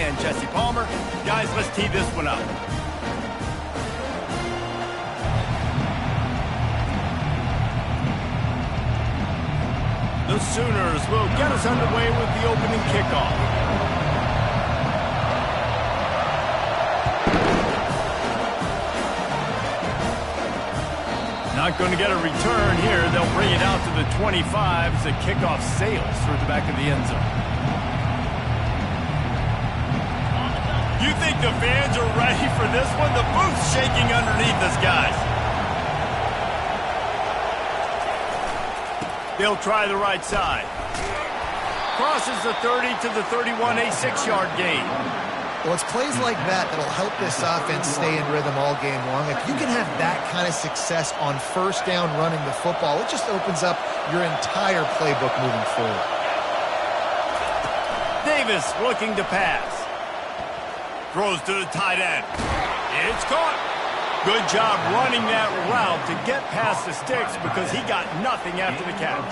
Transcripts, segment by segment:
man, Jesse Palmer. Guys, let's tee this one up. The Sooners will get us underway with the opening kickoff. Not going to get a return here. They'll bring it out to the 25 as the kickoff sails through the back of the end zone. You think the fans are ready for this one? The booth's shaking underneath us, guys. They'll try the right side. Crosses the 30 to the 31, a 6-yard gain. Well, it's plays like that that'll help this offense stay in rhythm all game long. If you can have that kind of success on first down running the football, it just opens up your entire playbook moving forward. Davis looking to pass. Throws to the tight end. It's caught. Good job running that route to get past the sticks because he got nothing after the catch.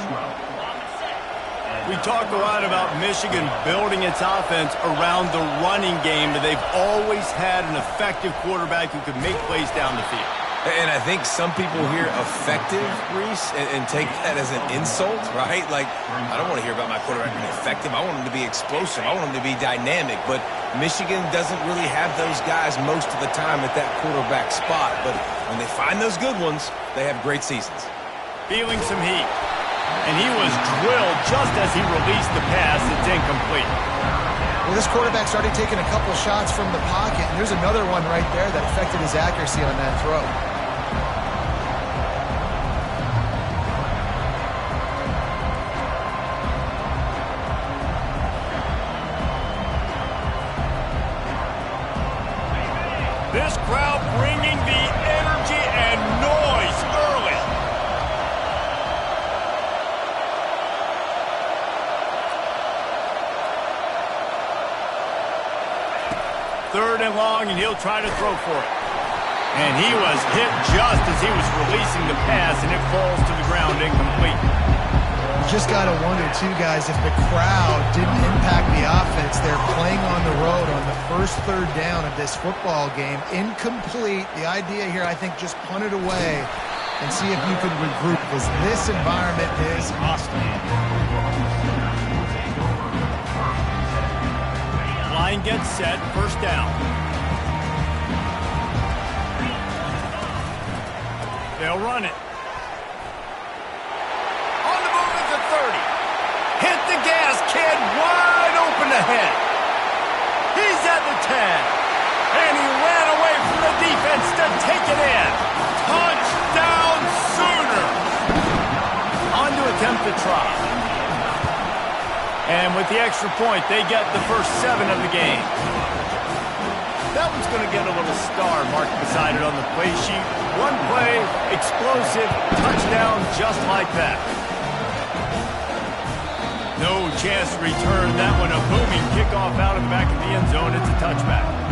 We talk a lot about Michigan building its offense around the running game, but they've always had an effective quarterback who can make plays down the field. And I think some people hear effective, Reese, and take that as an insult, right? Like, I don't want to hear about my quarterback being effective. I want him to be explosive. I want him to be dynamic. But Michigan doesn't really have those guys most of the time at that quarterback spot. But when they find those good ones, they have great seasons. Feeling some heat. And he was drilled just as he released the pass. It's incomplete. Well, this quarterback started taking a couple shots from the pocket, and there's another one right there that affected his accuracy on that throw. This crowd bringing the energy and noise early. Third and long, and he'll try to throw for it. And he was hit just as he was releasing the pass, and it falls to the ground incomplete. You just got to wonder, too, guys, if the crowd didn't impact the offense. They're playing on the road on the first third down of this football game. Incomplete. The idea here, I think, just punt it away and see if you can regroup, because this environment is hostile. Line gets set, first down. They'll run it. On the move at the 30. Hit the gas, kid, wide open ahead. He's at the 10. And he ran away from the defense to take it in. Touchdown, Sooner. On to attempt the try. And with the extra point, they get the first 7 of the game. That one's going to get a little star marked beside it on the play sheet. One play, explosive, touchdown just like that. No chance to return that one. A booming kickoff out of the back of the end zone. It's a touchback.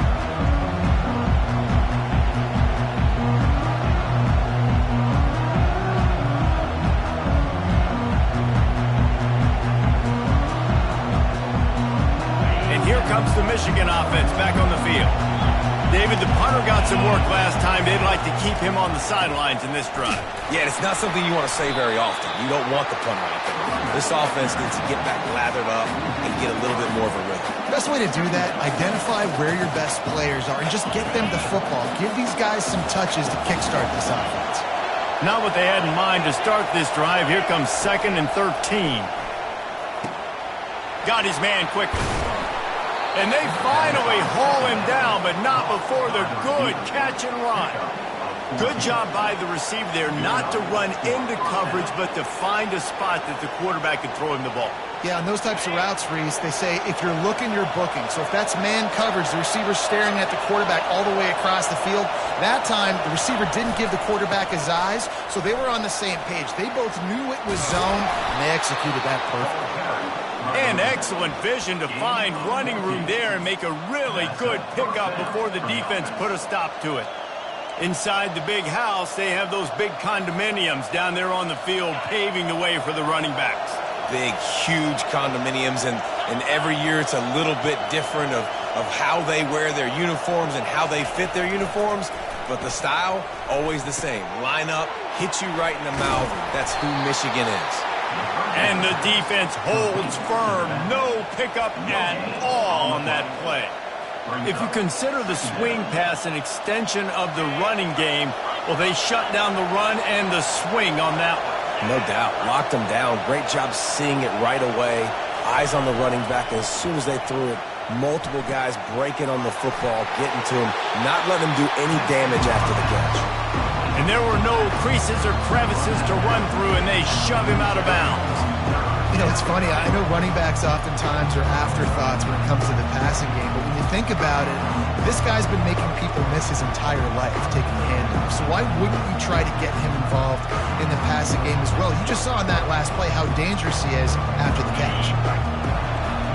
Here comes the Michigan offense back on the field. David, the punter got some work last time. They'd like to keep him on the sidelines in this drive. Yeah, it's not something you want to say very often. You don't want the punter out there. This offense needs to get back lathered up and get a little bit more of a rhythm. Best way to do that, identify where your best players are and just get them the football. Give these guys some touches to kickstart this offense. Not what they had in mind to start this drive. Here comes 2nd and 13. Got his man quickly. And they finally haul him down, but not before the good catch and run. Good job by the receiver there not to run into coverage, but to find a spot that the quarterback could throw him the ball. Yeah, on those types of routes, Reese, they say if you're looking, you're booking. So if that's man coverage, the receiver's staring at the quarterback all the way across the field. That time, the receiver didn't give the quarterback his eyes, so they were on the same page. They both knew it was zone, and they executed that perfectly. And excellent vision to find running room there and make a really good pickup before the defense put a stop to it. Inside the big house, they have those big condominiums down there on the field paving the way for the running backs. Big, huge condominiums, and every year it's a little bit different of of how they wear their uniforms and how they fit their uniforms, but the style, always the same. Line up, hit you right in the mouth. That's who Michigan is. And the defense holds firm. No pickup at all on that play. If you consider the swing pass an extension of the running game, well, they shut down the run and the swing on that one. No doubt. Locked them down. Great job seeing it right away. Eyes on the running back as soon as they threw it. Multiple guys breaking on the football, getting to him, not letting him do any damage after the catch. And there were no creases or crevices to run through, and they shove him out of bounds. You know, it's funny. I know running backs oftentimes are afterthoughts when it comes to the passing game, but when you think about it, this guy's been making people miss his entire life taking handoffs. So why wouldn't you try to get him involved in the passing game as well? You just saw in that last play how dangerous he is after the catch.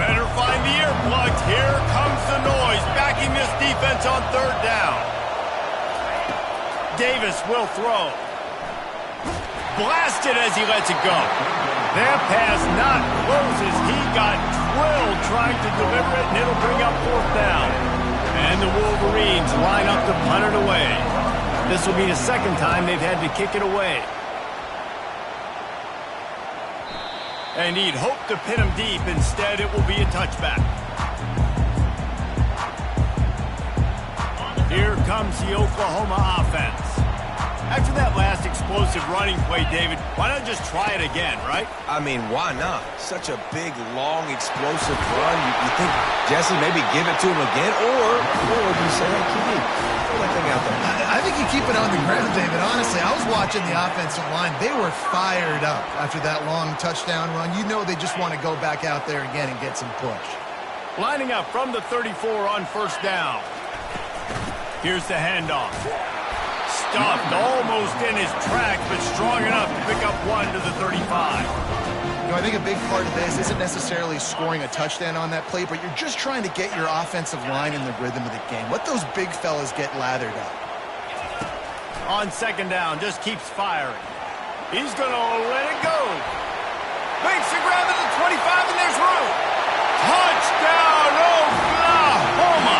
Better find the earplugs. Here comes the noise, backing this defense on third down. Davis will throw. Blasted as he lets it go. That pass not closes. He got drilled trying to deliver it, and it'll bring up fourth down. And the Wolverines line up to punt it away. This will be the second time they've had to kick it away. And he'd hoped to pin him deep. Instead, it will be a touchback. Here comes the Oklahoma offense. After that last explosive running play, David, why not just try it again, right? I mean, why not? Such a big, long, explosive run. You think, Jesse, maybe give it to him again? Or you say, hey, QB, throw that thing out there. I think you keep it on the ground, David. Honestly, I was watching the offensive line. They were fired up after that long touchdown run. You know they just want to go back out there again and get some push. Lining up from the 34 on first down. Here's the handoff. Stuffed almost in his track, but strong enough to pick up one to the 35. You know, I think a big part of this isn't necessarily scoring a touchdown on that play, but you're just trying to get your offensive line in the rhythm of the game. Let those big fellas get lathered up. On second down, just keeps firing. He's going to let it go. Makes the grab at the 25, and there's room. Touchdown, Oklahoma!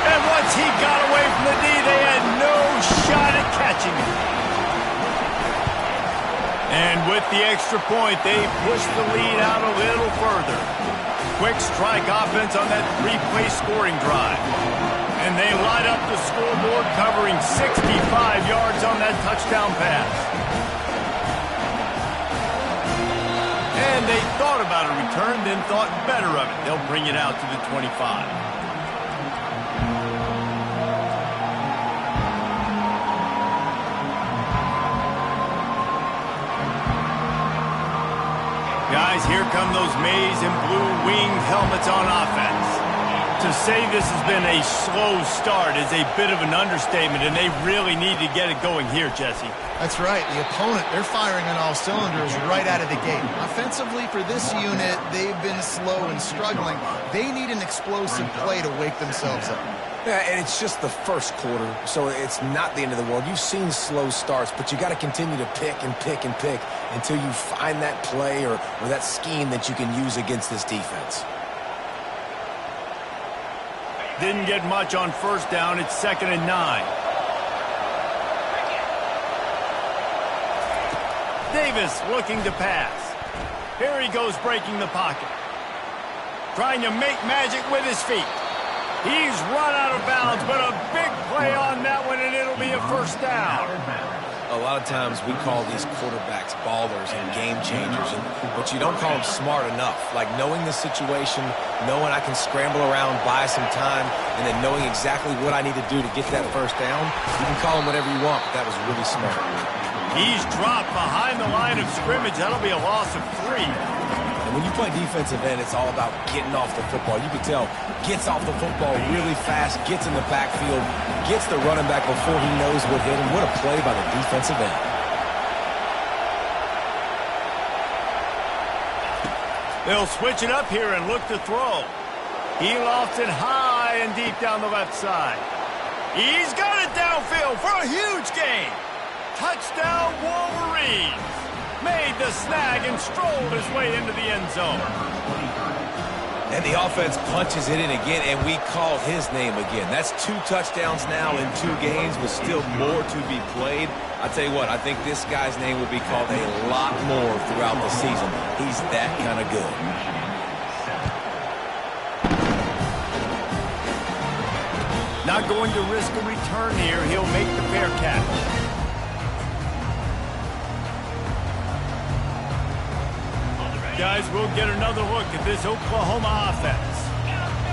And once he got away from the D, they had no shot at catching him. And with the extra point, they pushed the lead out a little further. Quick strike offense on that three-play scoring drive. And they light up the scoreboard, covering 65 yards on that touchdown pass. And they thought about a return, then thought better of it. They'll bring it out to the 25. Guys, here come those maize and blue winged helmets on offense. To say this has been a slow start is a bit of an understatement, and they really need to get it going here, Jesse. That's right. The opponent, they're firing on all cylinders right out of the gate. Offensively, for this unit, they've been slow and struggling. They need an explosive play to wake themselves up. Yeah, and it's just the first quarter, so it's not the end of the world. You've seen slow starts, but you got to continue to pick and pick and pick until you find that play or that scheme that you can use against this defense. Didn't get much on first down. It's 2nd and 9. Davis looking to pass. Here he goes breaking the pocket. Trying to make magic with his feet. He's run out of bounds, but a big play on that one, and it'll be a first down. A lot of times we call these quarterbacks ballers and game changers, but you don't call them smart enough. Like knowing the situation, knowing I can scramble around, buy some time, and then knowing exactly what I need to do to get that first down. You can call them whatever you want, but that was really smart. He's dropped behind the line of scrimmage. That'll be a loss of 3. And when you play defensive end, it's all about getting off the football. You can tell, gets off the football really fast, gets in the backfield, gets the running back before he knows what hit him. What a play by the defensive end. They'll switch it up here and look to throw. He lofts it high and deep down the left side. He's got it downfield for a huge gain. Touchdown, Wolverines. Made the snag and strolled his way into the end zone. And the offense punches it in again, and we call his name again. That's 2 touchdowns now in 2 games, with still more to be played. I tell you what, I think this guy's name will be called a lot more throughout the season. He's that kind of good. Not going to risk a return here. He'll make the fair catch. Guys, we'll get another look at this Oklahoma offense.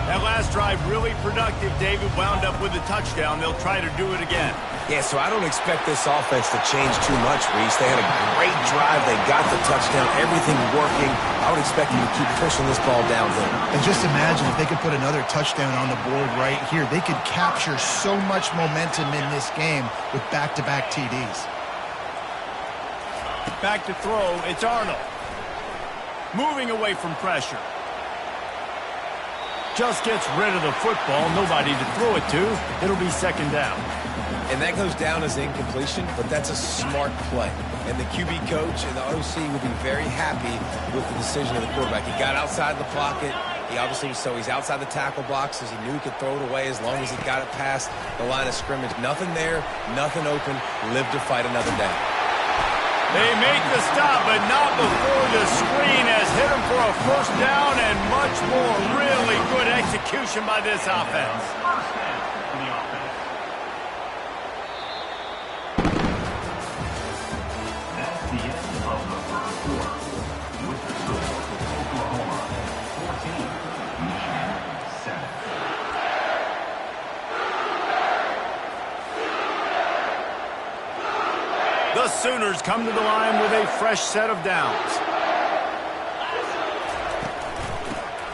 That last drive really productive. David wound up with a touchdown. They'll try to do it again. Yeah, so I don't expect this offense to change too much, Reese. They had a great drive. They got the touchdown. Everything working. I would expect them to keep pushing this ball downhill. And just imagine if they could put another touchdown on the board right here. They could capture so much momentum in this game with back-to-back TDs. Back to throw. It's Arnold. Moving away from pressure. Just gets rid of the football. Nobody to throw it to. It'll be second down. And that goes down as incompletion, but that's a smart play. And the QB coach and the OC will be very happy with the decision of the quarterback. He got outside the pocket. He obviously was he's outside the tackle boxes. He knew he could throw it away as long as he got it past the line of scrimmage. Nothing there, nothing open. Live to fight another day. They make the stop, but not before the screen has hit them for a first down and much more. Really good execution by this offense. That's the end of the first quarter. With the score, Oklahoma 14, Michigan 7. The Sooners come to the line with a fresh set of downs.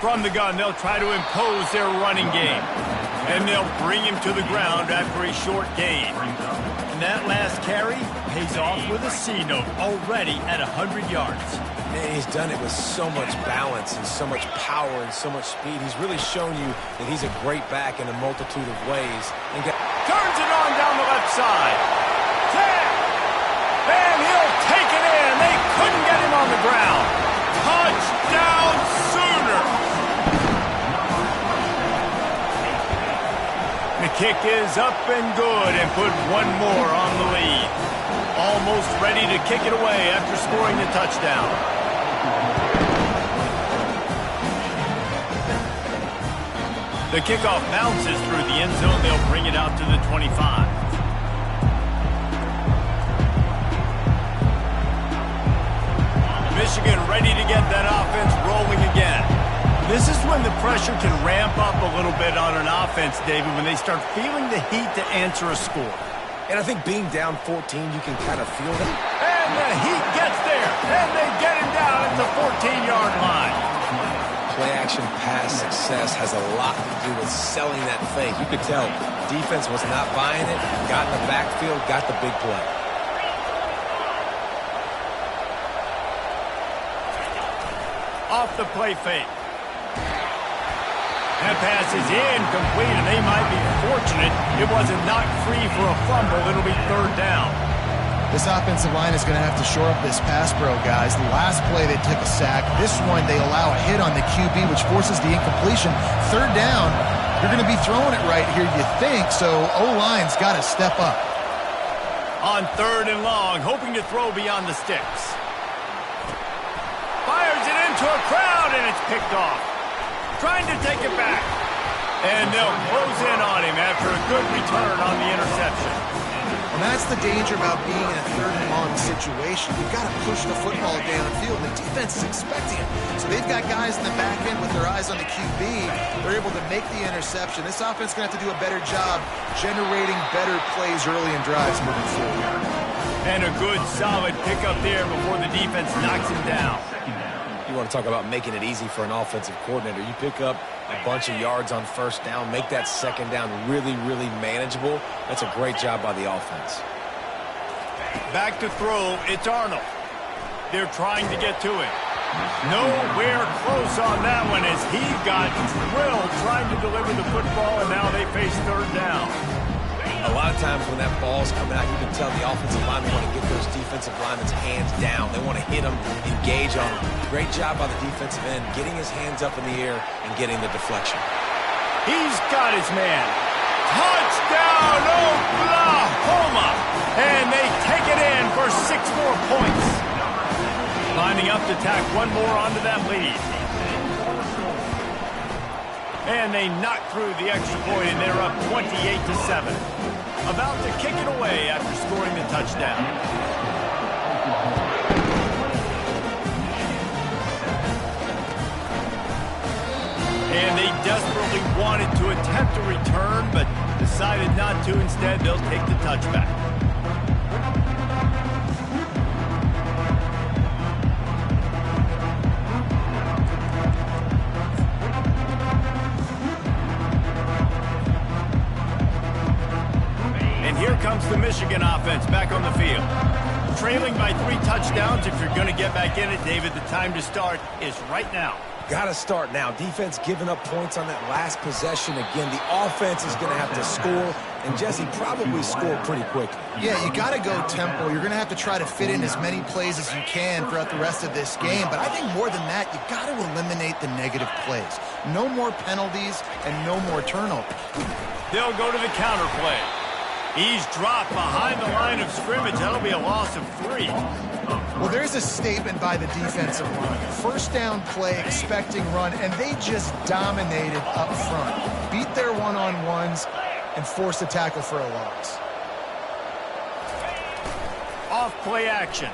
From the gun, they'll try to impose their running game. And they'll bring him to the ground after a short gain. And that last carry pays off with a C note, already at 100 yards. Man, he's done it with so much balance and so much power and so much speed. He's really shown you that he's a great back in a multitude of ways. And turns it on down the left side. And he'll take it in. They couldn't get him on the ground. Touchdown, Sooners. The kick is up and good and put one more on the lead. Almost ready to kick it away after scoring the touchdown. The kickoff bounces through the end zone. They'll bring it out to the 25. Michigan ready to get that offense rolling again. This is when the pressure can ramp up a little bit on an offense, David, when they start feeling the heat to answer a score. And I think being down 14, you can kind of feel that. And the heat gets there, and they get him down at the 14-yard line. Play-action pass success has a lot to do with selling that fake. You could tell defense was not buying it, got in the backfield, got the big play. Off the play fake. That pass is incomplete, and they might be fortunate it wasn't knocked free for a fumble. It'll be third down. This offensive line is going to have to shore up this pass pro, guys. The last play they took a sack. This one they allow a hit on the QB, which forces the incompletion. Third down, you're going to be throwing it right here, you think, so O-line's got to step up. On third and long, hoping to throw beyond the sticks. Fires it into a crowd, and it's picked off. Trying to take it back. And they'll close in on him after a good return on the interception. And that's the danger about being in a third and long situation. You've got to push the football downfield. The defense is expecting it. So they've got guys in the back end with their eyes on the QB. They're able to make the interception. This offense is going to have to do a better job generating better plays early in drives moving forward. And a good, solid pickup there before the defense knocks him down. You want to talk about making it easy for an offensive coordinator. You pick up a bunch of yards on first down, make that second down really, really manageable. That's a great job by the offense. Back to throw, it's Arnold. They're trying to get to it. Nowhere close on that one as he got drilled trying to deliver the football, and now they face third down. A lot of times when that ball's coming out, you can tell the offensive linemen want to get those defensive linemen's hands down. They want to hit them, engage on them. Great job by the defensive end, getting his hands up in the air and getting the deflection. He's got his man. Touchdown, Oklahoma! And they take it in for 6 more points. Lining up to tack one more onto that lead. And they knock through the extra point, and they're up 28-7. About to kick it away after scoring the touchdown. And they desperately wanted to attempt a return, but decided not to. Instead, they'll take the touchback. Here comes the Michigan offense back on the field. Trailing by 3 touchdowns. If you're going to get back in it, David, the time to start is right now. Got to start now. Defense giving up points on that last possession. Again, the offense is going to have to score, and Jesse probably scored pretty quickly. Yeah, you got to go tempo. You're going to have to try to fit in as many plays as you can throughout the rest of this game. But I think more than that, you got to eliminate the negative plays. No more penalties and no more turnovers. They'll go to the counter play. He's dropped behind the line of scrimmage. That'll be a loss of 3. Well, there's a statement by the defensive line. First down play, expecting run, and they just dominated up front. Beat their one-on-ones and forced a tackle for a loss. Off play action.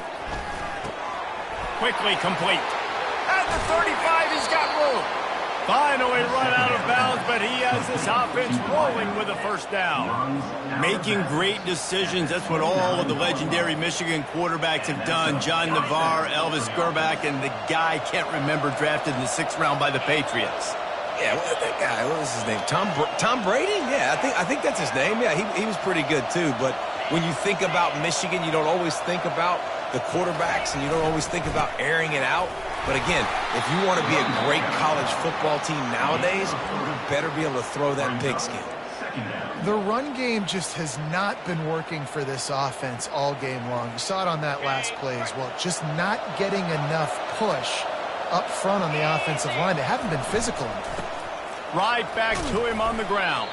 Quickly complete. At the 35, he's got room. Finally run out of bounds, but he has this offense rolling with a first down. Making great decisions. That's what all of the legendary Michigan quarterbacks have done. John Navarre, Elvis Grbac, and the guy I can't remember drafted in the 6th round by the Patriots. Yeah, that guy, what was his name? Tom Brady? Yeah, I think that's his name. Yeah, he was pretty good too. But when you think about Michigan, you don't always think about the quarterbacks, and you don't always think about airing it out. But again, if you want to be a great college football team nowadays, you better be able to throw that pigskin. The run game just has not been working for this offense all game long. You saw it on that last play as well. Just not getting enough push up front on the offensive line. They haven't been physical enough. Right back to him on the ground.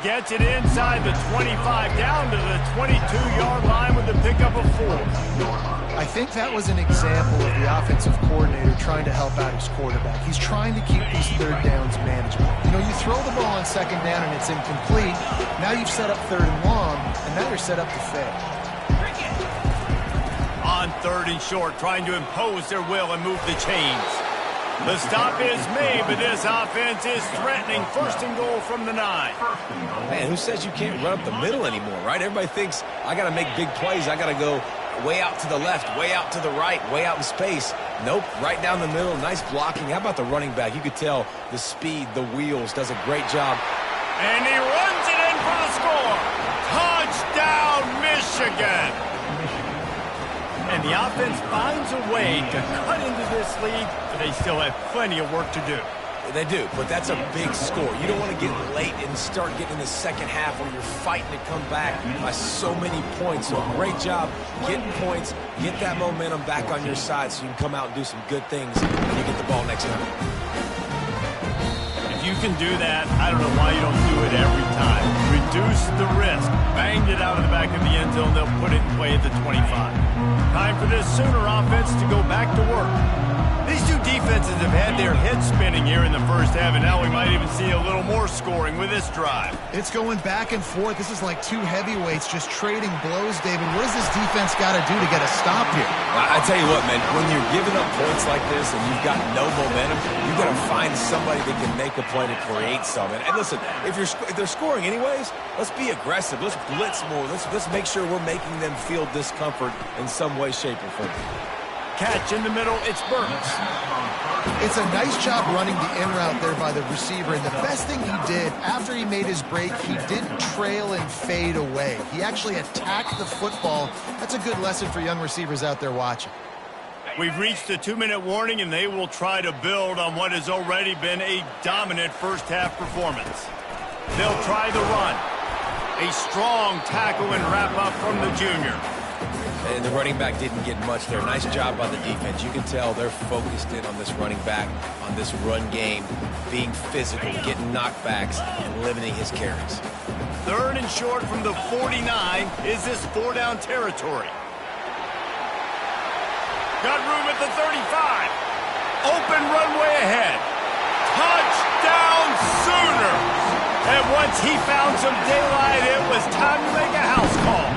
Gets it inside the 25, down to the 22-yard line with the pickup of 4. I think that was an example of the offensive coordinator trying to help out his quarterback. He's trying to keep these third downs manageable. You know, you throw the ball on second down and it's incomplete. Now you've set up 3rd and long, and now you're set up to fail. On 3rd and short, trying to impose their will and move the chains. The stop is made, but this offense is threatening. 1st and goal from the 9. Man, who says you can't run up the middle anymore, right? Everybody thinks, I got to make big plays. I got to go way out to the left, way out to the right, way out in space. Nope, right down the middle. Nice blocking. How about the running back? You could tell the speed, the wheels, does a great job. And he runs it in for the score. Touchdown, Michigan. And the offense finds a way to cut into this lead, but they still have plenty of work to do. They do, but that's a big score. You don't want to get late and start getting in the second half where you're fighting to come back by so many points. So great job getting points, get that momentum back on your side so you can come out and do some good things when you get the ball next time. If you can do that, I don't know why you don't do it every time. Reduce the risk. Banged it out of the back of the end zone. They'll put it in play at the 25. Time for this Sooner offense to go back to work. These two defenses have had their heads spinning here in the first half, and now we might even see a little more scoring with this drive. It's going back and forth. This is like 2 heavyweights just trading blows, David. What does this defense got to do to get a stop here? I tell you what, man, when you're giving up points like this and you've got no momentum, you've got to find somebody that can make a play to create something. And listen, if they're scoring anyways, let's be aggressive. Let's blitz more. Let's make sure we're making them feel discomfort in some way, shape, or form. Catch in the middle, it's Burns. It's a nice job running the in route there by the receiver, and the best thing he did after he made his break, he didn't trail and fade away. He actually attacked the football. That's a good lesson for young receivers out there watching. We've reached the 2-minute warning, and they will try to build on what has already been a dominant first-half performance. They'll try the run. A strong tackle and wrap-up from the junior. And the running back didn't get much there. Nice job by the defense. You can tell they're focused in on this running back, on this run game, being physical, getting knockbacks, and limiting his carries. 3rd and short from the 49. Is this 4-down territory? Got room at the 35. Open runway ahead. Touchdown Sooners! And once he found some daylight, it was time to make a house call.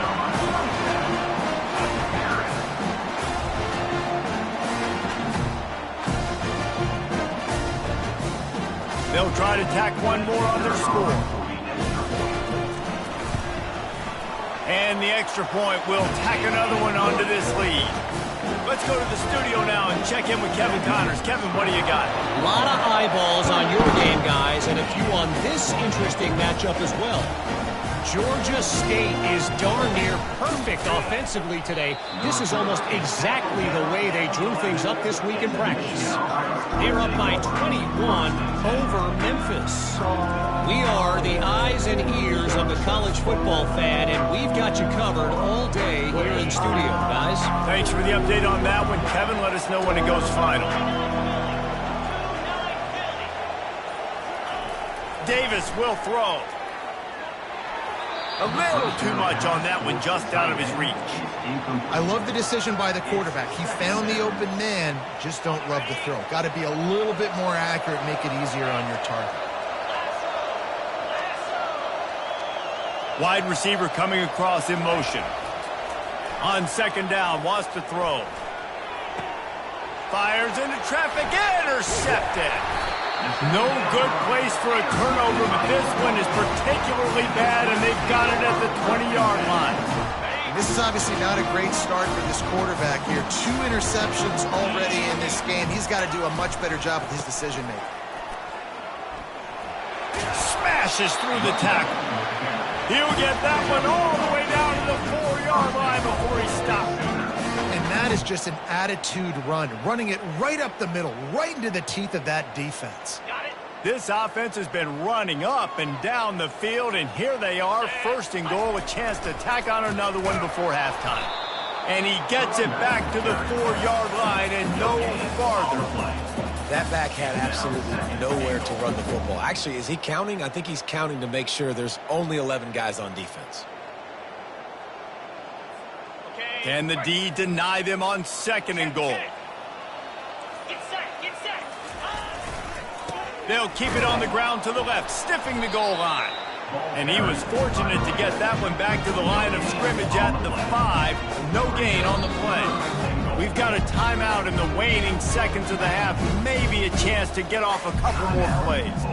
They'll try to tack one more on their score. And the extra point will tack another one onto this lead. Let's go to the studio now and check in with Kevin Connors. Kevin, what do you got? A lot of eyeballs on your game, guys, and a few on this interesting matchup as well. Georgia State is darn near perfect offensively today. This is almost exactly the way they drew things up this week in practice. They're up by 21 over Memphis. We are the eyes and ears of the college football fan, and we've got you covered all day here in studio, guys. Thanks for the update on that one, Kevin. Let us know when it goes final. Davis will throw. A little too much on that one, just out of his reach. I love the decision by the quarterback. He found the open man, just don't love the throw. Got to be a little bit more accurate, make it easier on your target. Wide receiver coming across in motion. On 2nd down, wants to throw. Fires into traffic, intercepted. No good place for a turnover, but this one is particularly bad, and they've got it at the 20-yard line. This is obviously not a great start for this quarterback here. 2 interceptions already in this game. He's got to do a much better job with his decision-making. Smashes through the tackle. He'll get that one all the way down to the 4-yard line before he stops. And that is just an attitude run, running it right up the middle, right into the teeth of that defense. This offense has been running up and down the field, and here they are, 1st and goal, a chance to tack on another one before halftime. And he gets it back to the 4-yard line and no farther. That back had absolutely nowhere to run the football. Actually, is he counting? I think he's counting to make sure there's only 11 guys on defense. Can the D deny them on 2nd and goal? They'll keep it on the ground to the left, sniffing the goal line. And he was fortunate to get that one back to the line of scrimmage at the 5. No gain on the play. We've got a timeout in the waning seconds of the half. Maybe a chance to get off a couple more plays.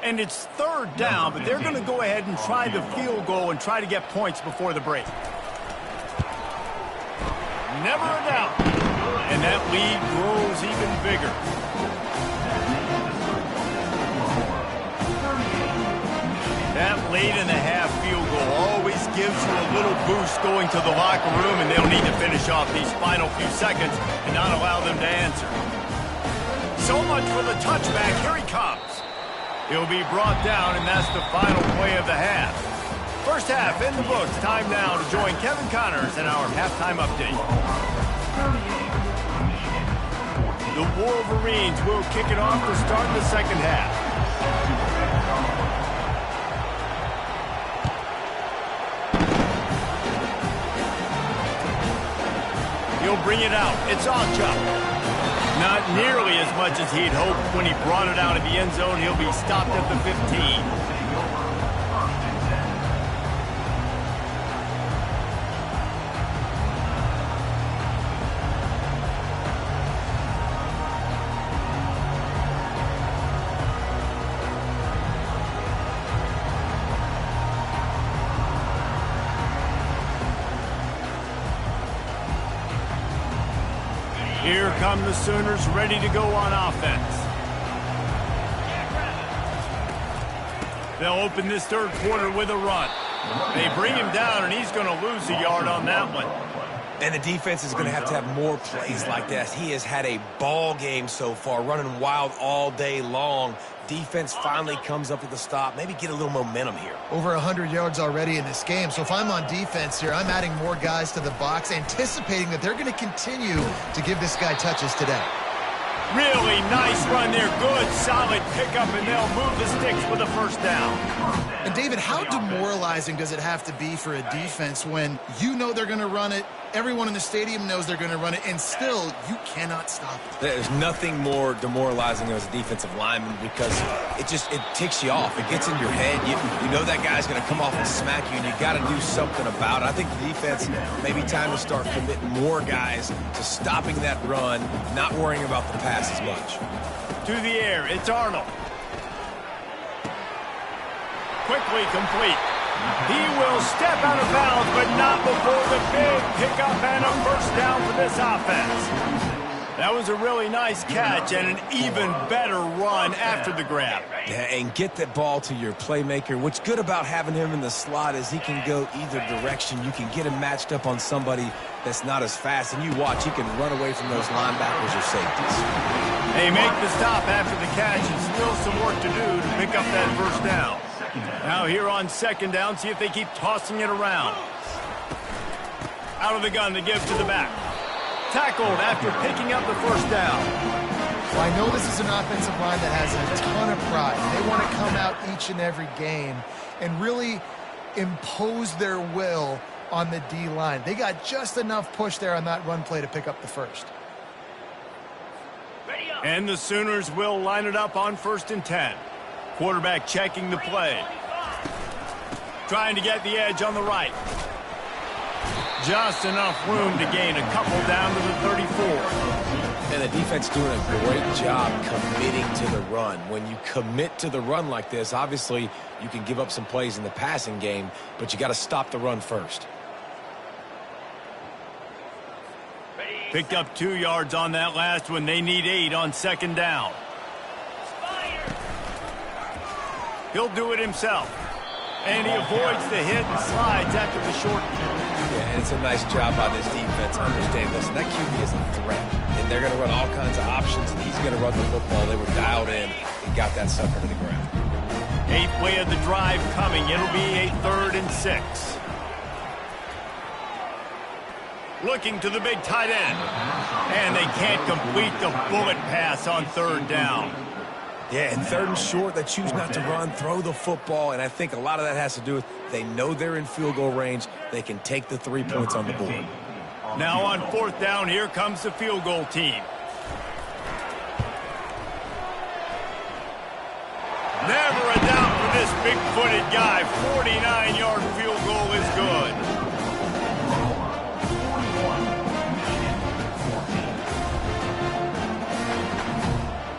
And it's 3rd down, but they're going to go ahead and try the field goal and try to get points before the break. Never a doubt. And that lead grows even bigger. That late in the half field goal always gives you a little boost going to the locker room, and they'll need to finish off these final few seconds and not allow them to answer. So much for the touchback. Here he comes. He'll be brought down, and that's the final play of the half. First half in the books. Time now to join Kevin Connors in our halftime update. The Wolverines will kick it off to start the 2nd half. He'll bring it out. It's Achane. Not nearly as much as he'd hoped when he brought it out of the end zone. He'll be stopped at the 15. Here come the Sooners ready to go on offense. They'll open this 3rd quarter with a run. They bring him down, and he's going to lose a yard on that one. And the defense is going to have more plays like that. He has had a ball game so far, running wild all day long. Defense finally comes up with a stop, maybe get a little momentum here. Over 100 yards already in this game. So if I'm on defense here, I'm adding more guys to the box, anticipating that they're going to continue to give this guy touches today. Really nice run there. Good, solid pickup, and they'll move the sticks with a first down. And, David, how demoralizing does it have to be for a defense when you know they're going to run it, everyone in the stadium knows they're going to run it, and still you cannot stop it? There's nothing more demoralizing as a defensive lineman because it ticks you off. It gets in your head. You know that guy's going to come off and smack you, and you got to do something about it. I think the defense maybe time to start committing more guys to stopping that run, not worrying about the pass as much. To the air, it's Arnold. Quickly complete. He will step out of bounds, but not before the big pickup and a first down for this offense. That was a really nice catch and an even better run after the grab. Yeah, and get that ball to your playmaker. What's good about having him in the slot is he can go either direction. You can get him matched up on somebody that's not as fast, and you watch, he can run away from those linebackers or safeties. They make the stop after the catch, and still some work to do to pick up that first down. Now here on second down, see if they keep tossing it around. Out of the gun to give to the back. Tackled after picking up the first down. Well, I know this is an offensive line that has a ton of pride. They want to come out each and every game and really impose their will on the D-line. They got just enough push there on that run play to pick up the first. And the Sooners will line it up on 1st and 10. Quarterback checking the play. Trying to get the edge on the right. Just enough room to gain a couple down to the 34. And the defense doing a great job committing to the run. When you commit to the run like this, obviously you can give up some plays in the passing game, but you got to stop the run first. Picked up 2 yards on that last one. They need 8 on second down. He'll do it himself. And he avoids the hit and slides after the short. Yeah, and it's a nice job by this defense. Understand, listen, that QB is a threat. And they're going to run all kinds of options, and he's going to run the football. They were dialed in and got that sucker to the ground. 8th play of the drive coming. It'll be a 3rd and 6. Looking to the big tight end. And they can't complete the bullet pass on 3rd down. Yeah, and 3rd and short, they choose not to run, throw the football, and I think a lot of that has to do with they know they're in field goal range. They can take the 3 points on the board. Now on 4th down, here comes the field goal team. Never a doubt for this big-footed guy. 49-yard field goal is good.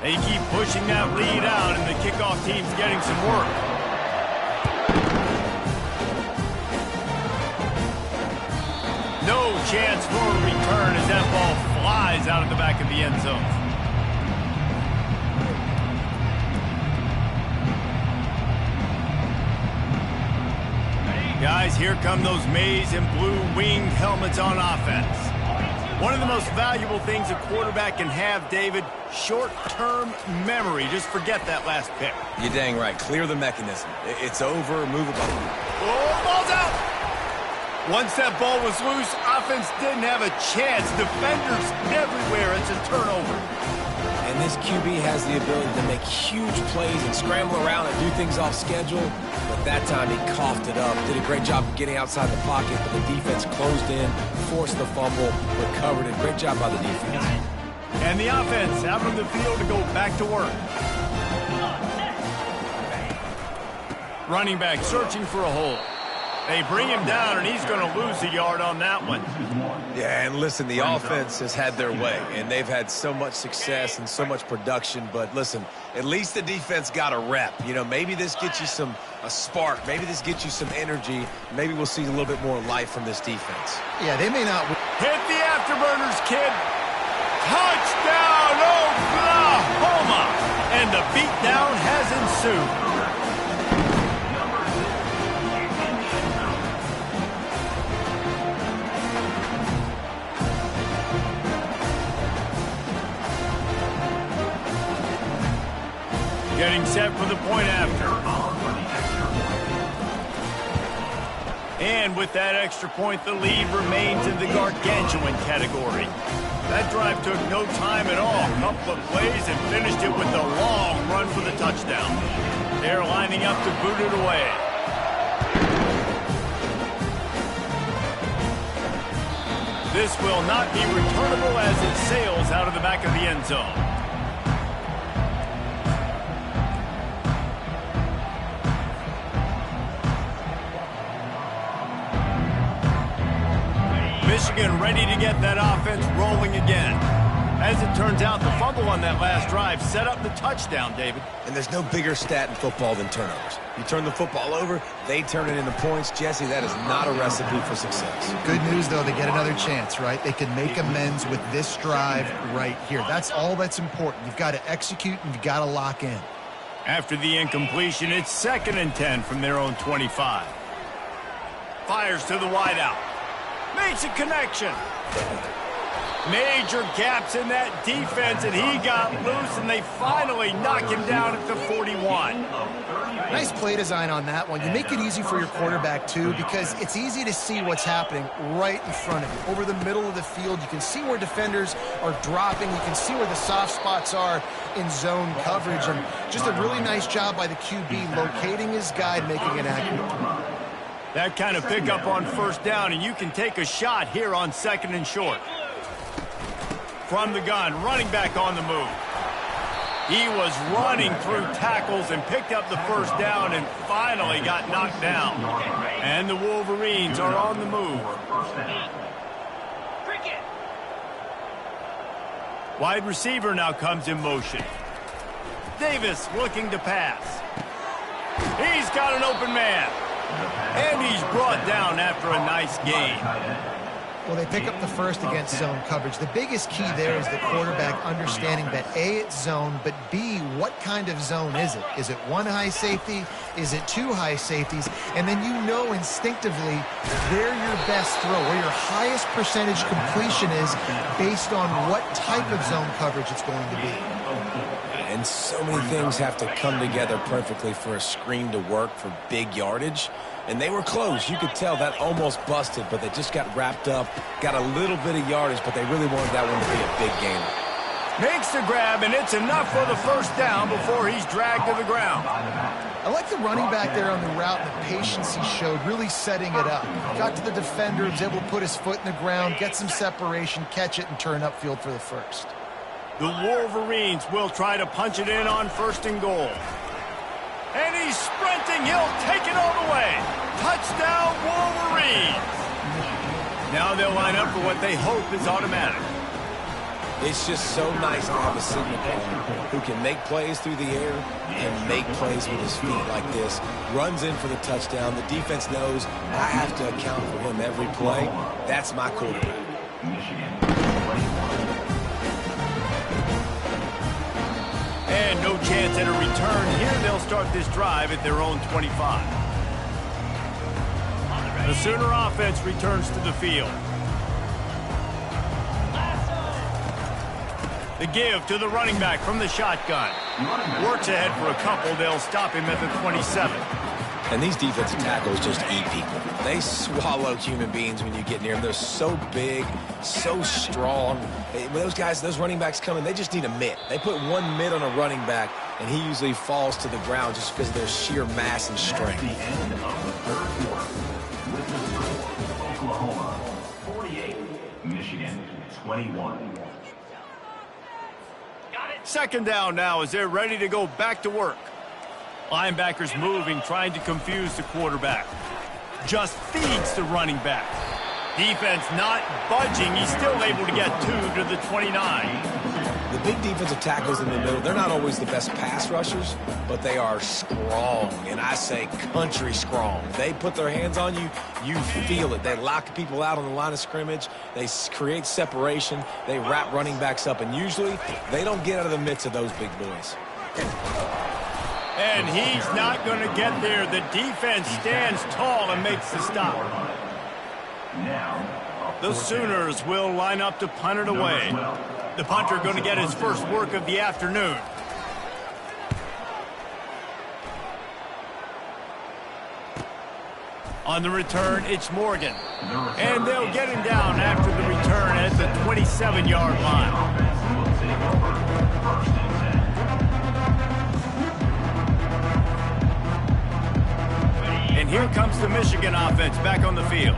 They keep pushing that lead out, and the kickoff team's getting some work. No chance for a return as that ball flies out of the back of the end zone. Guys, here come those maize and blue winged helmets on offense. One of the most valuable things a quarterback can have, David, short-term memory. Just forget that last pick. You're dang right. Clear the mechanism. It's over. Move it on. Oh, ball's out! Once that ball was loose, offense didn't have a chance. Defenders everywhere. It's a turnover. And this QB has the ability to make huge plays and scramble around and do things off schedule. But that time he coughed it up. Did a great job of getting outside the pocket, but the defense closed in, forced the fumble, recovered it. Great job by the defense. And the offense out on the field to go back to work. Running back searching for a hole. They bring him down, and he's going to lose a yard on that one. Yeah, and listen, the offense has had their way, and they've had so much success and so much production. But listen, at least the defense got a rep. You know, maybe this gets you a spark. Maybe this gets you some energy. Maybe we'll see a little bit more life from this defense. Yeah, they may not. Hit the afterburners, kid. Touchdown, Oklahoma! And the beatdown has ensued. Getting set for the point after. And with that extra point, the lead remains in the gargantuan category. That drive took no time at all. A couple of plays and finished it with a long run for the touchdown. They're lining up to boot it away. This will not be returnable as it sails out of the back of the end zone. Michigan ready to get that offense rolling again. As it turns out, the fumble on that last drive set up the touchdown, David. And there's no bigger stat in football than turnovers. You turn the football over, they turn it into points. Jesse, that is not a recipe for success. Good news, though, they get another chance, right? They can make amends with this drive right here. That's all that's important. You've got to execute and you've got to lock in. After the incompletion, it's 2nd and 10 from their own 25. Fires to the wideout. Makes a connection. Major gaps in that defense, and he got loose, and they finally knock him down at the 41. Nice play design on that one. You make it easy for your quarterback, too, because it's easy to see what's happening right in front of you. Over the middle of the field, you can see where defenders are dropping. You can see where the soft spots are in zone coverage. And just a really nice job by the QB locating his guy, making an accurate throw. That kind of pickup on 1st down, and you can take a shot here on 2nd and short. From the gun, running back on the move. He was running through tackles and picked up the 1st down and finally got knocked down. And the Wolverines are on the move. Wide receiver now comes in motion. Davis looking to pass. He's got an open man. And he's brought down after a nice gain. Well, they pick up the 1st against zone coverage. The biggest key there is the quarterback understanding that A, it's zone, but B, what kind of zone is it? Is it 1 high safety? Is it 2 high safeties? And then you know instinctively where your best throw, where your highest percentage completion is based on what type of zone coverage it's going to be. And so many things have to come together perfectly for a screen to work for big yardage. And they were close. You could tell that almost busted, but they just got wrapped up, got a little bit of yardage, but they really wanted that one to be a big gainer. Makes the grab, and it's enough for the 1st down before he's dragged to the ground. I like the running back there on the route, the patience he showed, really setting it up. Got to the defender, was able to put his foot in the ground, get some separation, catch it, and turn upfield for the 1st. The Wolverines will try to punch it in on 1st and goal. And he's sprinting. He'll take it all the way. Touchdown, Wolverines. Now they'll line up for what they hope is automatic. It's just so nice to have a signal player who can make plays through the air and make plays with his feet like this. Runs in for the touchdown. The defense knows I have to account for him every play. That's my quarterback. And no chance at a return here. They'll start this drive at their own 25. The Sooner offense returns to the field. The give to the running back from the shotgun. Works ahead for a couple. They'll stop him at the 27. And these defensive tackles just eat people. They swallow human beings when you get near them. They're so big, so strong. When those guys, those running backs come in, they just need a mitt. They put 1 mitt on a running back, and he usually falls to the ground just because of their sheer mass and strength. At the end of the 3rd quarter, with the score, Oklahoma 48, Michigan 21. 2nd down now as they're ready to go back to work. Linebackers moving, trying to confuse the quarterback. Just feeds the running back. Defense not budging. He's still able to get 2 to the 29. The big defensive tackles in the middle, they're not always the best pass rushers, but they are strong, and I say country strong. They put their hands on you, you feel it. They lock people out on the line of scrimmage. They create separation. They wrap running backs up, and usually they don't get out of the midst of those big boys. And he's not going to get there. The defense stands tall and makes the stop. The Sooners will line up to punt it away. The punter going to get his first work of the afternoon. On the return, it's Morgan. And they'll get him down after the return at the 27-yard line. And here comes the Michigan offense back on the field.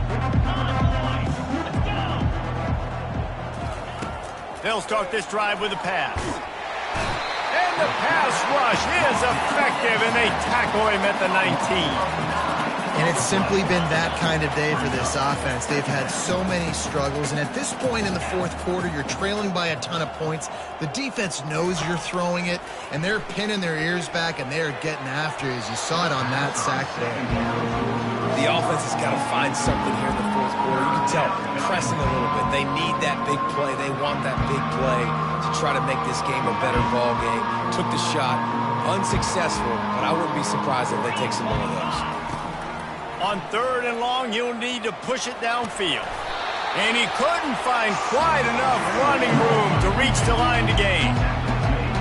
They'll start this drive with a pass. And the pass rush is effective, and they tackle him at the 19. And it's simply been that kind of day for this offense. They've had so many struggles, and at this point in the fourth quarter, you're trailing by a ton of points. The defense knows you're throwing it, and they're pinning their ears back, and they're getting after it, as you saw it on that sack there. The offense has got to find something here in the fourth quarter. You can tell, pressing a little bit. They need that big play. They want that big play to try to make this game a better ball game. Took the shot, unsuccessful, but I wouldn't be surprised if they take some more of those. On 3rd and long, you'll need to push it downfield. And he couldn't find quite enough running room to reach the line to gain.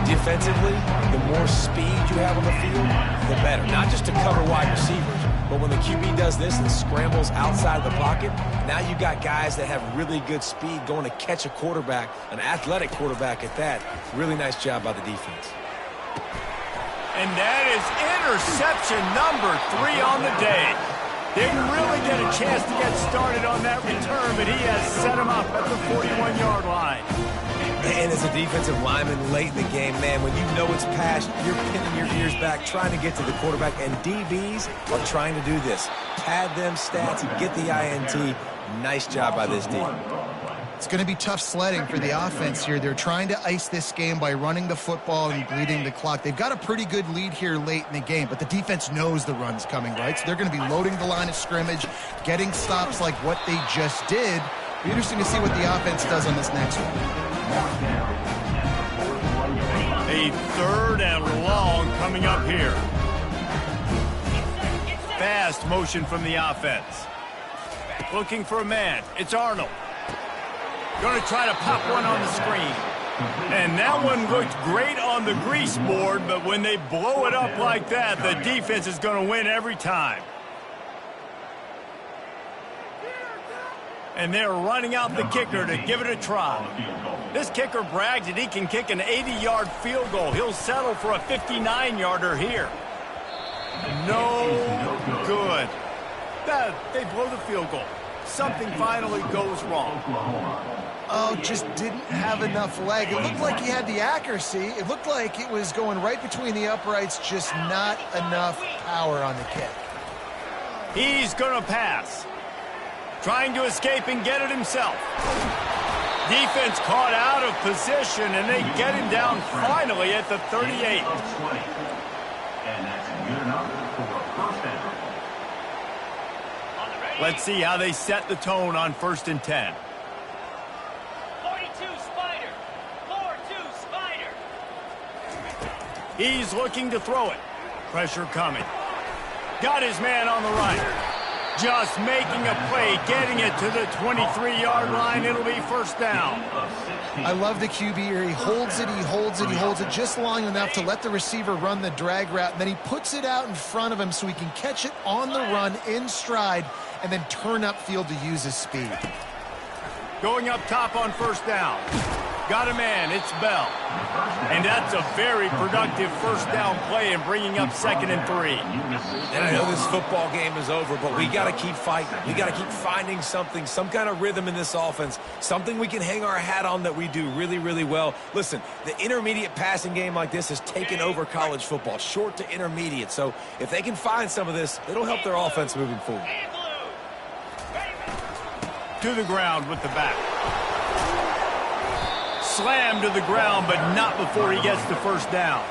Defensively, the more speed you have on the field, the better. Not just to cover wide receivers, but when the QB does this and scrambles outside the pocket, now you got guys that have really good speed going to catch a quarterback, an athletic quarterback at that. Really nice job by the defense. And that is interception number 3 on the day. Didn't really get a chance to get started on that return, but he has set him up at the 41-yard line. And as a defensive lineman late in the game, man, when you know it's past, you're pinning your ears back, trying to get to the quarterback, and DBs are trying to do this. Pad them stats, get the INT. Nice job by this team. It's going to be tough sledding for the offense here. They're trying to ice this game by running the football and bleeding the clock. They've got a pretty good lead here late in the game, but the defense knows the run's coming, right? So they're going to be loading the line of scrimmage, getting stops like what they just did. It'll be interesting to see what the offense does on this next one. A 3rd and long coming up here. Fast motion from the offense. Looking for a man. It's Arnold. Going to try to pop one on the screen. And that one looked great on the grease board, but when they blow it up like that, the defense is going to win every time. And they're running out the kicker to give it a try. This kicker brags that he can kick an 80-yard field goal. He'll settle for a 59-yarder here. No good. They blow the field goal. Something finally goes wrong. Oh, just didn't have enough leg. It looked like he had the accuracy. It looked like it was going right between the uprights, just not enough power on the kick. He's going to pass. Trying to escape and get it himself. Defense caught out of position, and they get him down finally at the 38. And that's good enough for a first down. Let's see how they set the tone on 1st and 10. 42 Spider. 4-2 Spider. He's looking to throw it. Pressure coming. Got his man on the right. Just making a play, getting it to the 23-yard line. It'll be 1st down. I love the QB here. He holds it, he holds it, he holds it just long enough to let the receiver run the drag route, and then he puts it out in front of him so he can catch it on the run in stride and then turn upfield to use his speed. Going up top on 1st down. Got a man, it's Bell. And that's a very productive 1st down play and bringing up 2nd and 3. And I know this football game is over, but we got to keep fighting. We got to keep finding something, some kind of rhythm in this offense, something we can hang our hat on that we do really, really well. Listen, the intermediate passing game like this has taken over college football, short to intermediate. So if they can find some of this, it'll help their offense moving forward. To the ground with the back. Slammed to the ground, but not before he gets the 1st down.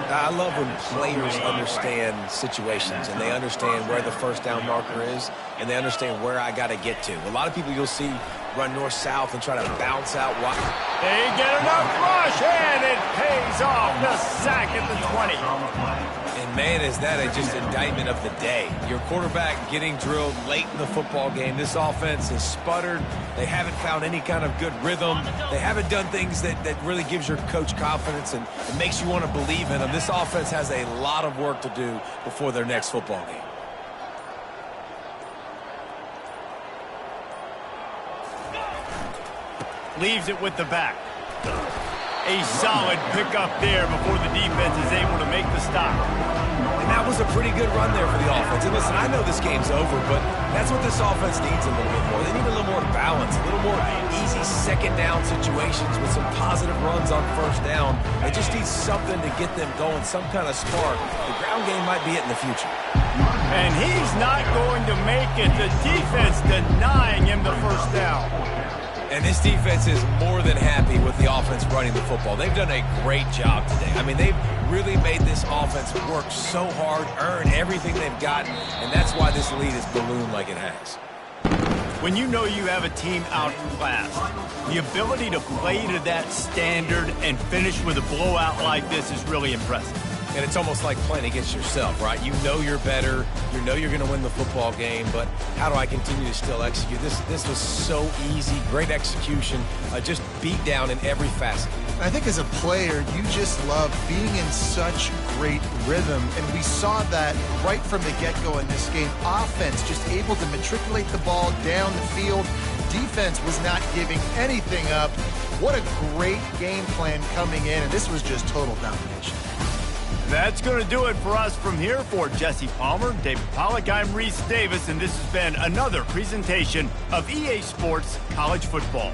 I love when players understand situations and they understand where the 1st down marker is and they understand where I got to get to. A lot of people you'll see run north-south and try to bounce out wide. They get enough rush, and it pays off. The sack at the 20. And, man, is that just indictment of the day. Your quarterback getting drilled late in the football game. This offense has sputtered. They haven't found any kind of good rhythm. They haven't done things that really gives your coach confidence and it makes you want to believe in them. This offense has a lot of work to do before their next football game. Leaves it with the back. A solid pickup there before the defense is able to make the stop. And that was a pretty good run there for the offense. And listen, I know this game's over, but that's what this offense needs a little bit more. They need a little more balance, a little more easy second down situations with some positive runs on first down. They just need something to get them going, some kind of spark. The ground game might be it in the future. And he's not going to make it. The defense denying him the first down. And this defense is more than happy with the offense running the football. They've done a great job today. I mean, they've really made this offense work so hard, earn everything they've got, and that's why this lead is ballooned like it has. When you know you have a team outclassed, the ability to play to that standard and finish with a blowout like this is really impressive. And it's almost like playing against yourself, right? You know you're better. You know you're going to win the football game, but how do I continue to still execute? This was so easy. Great execution. Just beat down in every facet. I think as a player, you just love being in such great rhythm, and we saw that right from the get-go in this game. Offense just able to matriculate the ball down the field. Defense was not giving anything up. What a great game plan coming in, and this was just total domination. That's going to do it for us from here. For Jesse Palmer, David Pollack, I'm Reese Davis, and this has been another presentation of EA Sports College Football.